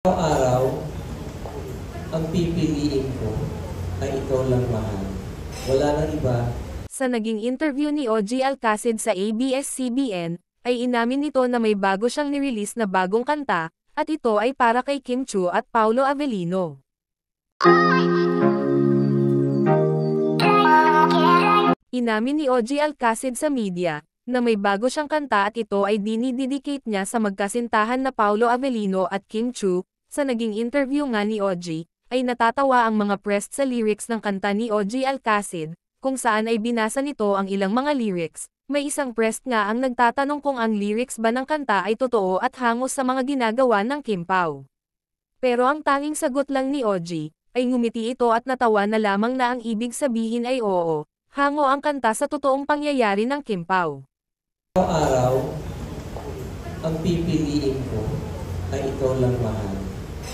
Araw-araw, ang pipiliin ko ay ikaw lang, mahal. Wala nang iba. Sa naging interview ni OG Alcacid sa ABS-CBN, ay inamin nito na may bago siyang nirelease na bagong kanta, at ito ay para kay Kim Chiu at Paolo Avellino. Inamin ni OG Alcacid sa media, na may bago siyang kanta at ito ay dinidedicate niya sa magkasintahan na Paolo Avellino at Kim Chiu. Sa naging interview nga ni OG, ay natatawa ang mga pressed sa lyrics ng kanta ni OG Alcacid, kung saan ay binasa nito ang ilang mga lyrics. May isang pressed nga ang nagtatanong kung ang lyrics ba ng kanta ay totoo at hangos sa mga ginagawa ng Kim Pao. Pero ang tanging sagot lang ni OG, ay ngumiti ito at natawa na lamang na ang ibig sabihin ay oo, hango ang kanta sa totoong pangyayari ng Kim Pao. Araw-araw, ang pipiliin ko ay ikaw lang, mahal.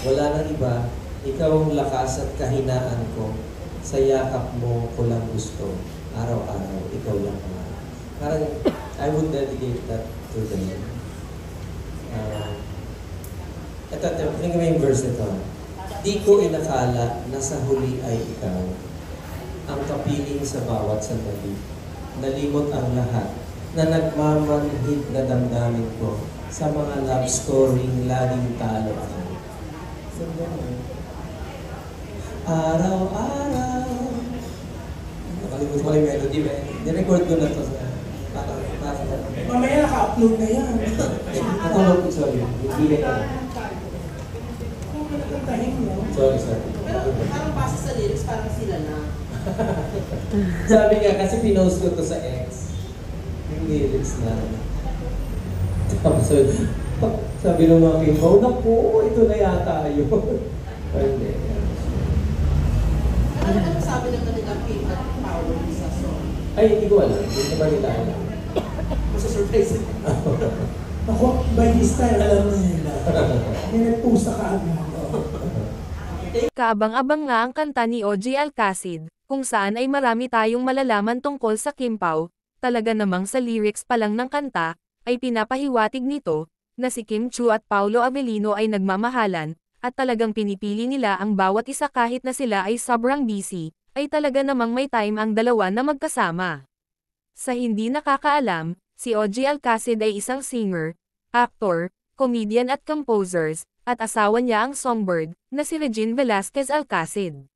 Wala nang iba, ikaw ang lakas at kahinaan ko. Sa yakap mo ko lang gusto. Araw-araw, ikaw lang, mahal. Parang, I would dedicate that to them. Ito, tingnan mo yung verse nito. Di ko inakala na sa huli ay ikaw, ang kapiling sa bawat sandali. Nalimot ang lahat, na nagmamanhid na damdamin ko sa mga love story laging talo ako. So, araw-araw. Nakalimutan ko yung melody, ba? Nirecord ko na ito sa Mamaya naka-upload na yan. natulog ko, sorry. Hindi ka. Kung nagkantahin mo. Sorry. Pero parang base sa lyrics, parang sila na. Sabi nga, kasi pinost ko to sa X. Yung lyrics na. Tapos sabi ng mga Kim-Pao, naku, ito na yata yun. Pero hindi. Ano sabi ng kanilang Kim at Paolo sa song? Ay, hindi ko alam. Hindi ko ba nila alam. Masa-surprise. Ako, by this time, alam na nila. May nagpost na kaagad. Kaabang-abang nga ang kanta ni OG Alcacid, kung saan ay marami tayong malalaman tungkol sa Kim Pao. Talaga namang sa lyrics pa lang ng kanta, ay pinapahiwatig nito, na si Kim Chiu at Paolo Avellino ay nagmamahalan, at talagang pinipili nila ang bawat isa kahit na sila ay sobrang busy, ay talaga namang may time ang dalawa na magkasama. Sa hindi nakakaalam, si OG Alcacid ay isang singer, actor, comedian at composers, at asawa niya ang songbird, na si Regine Velasquez Alcacid.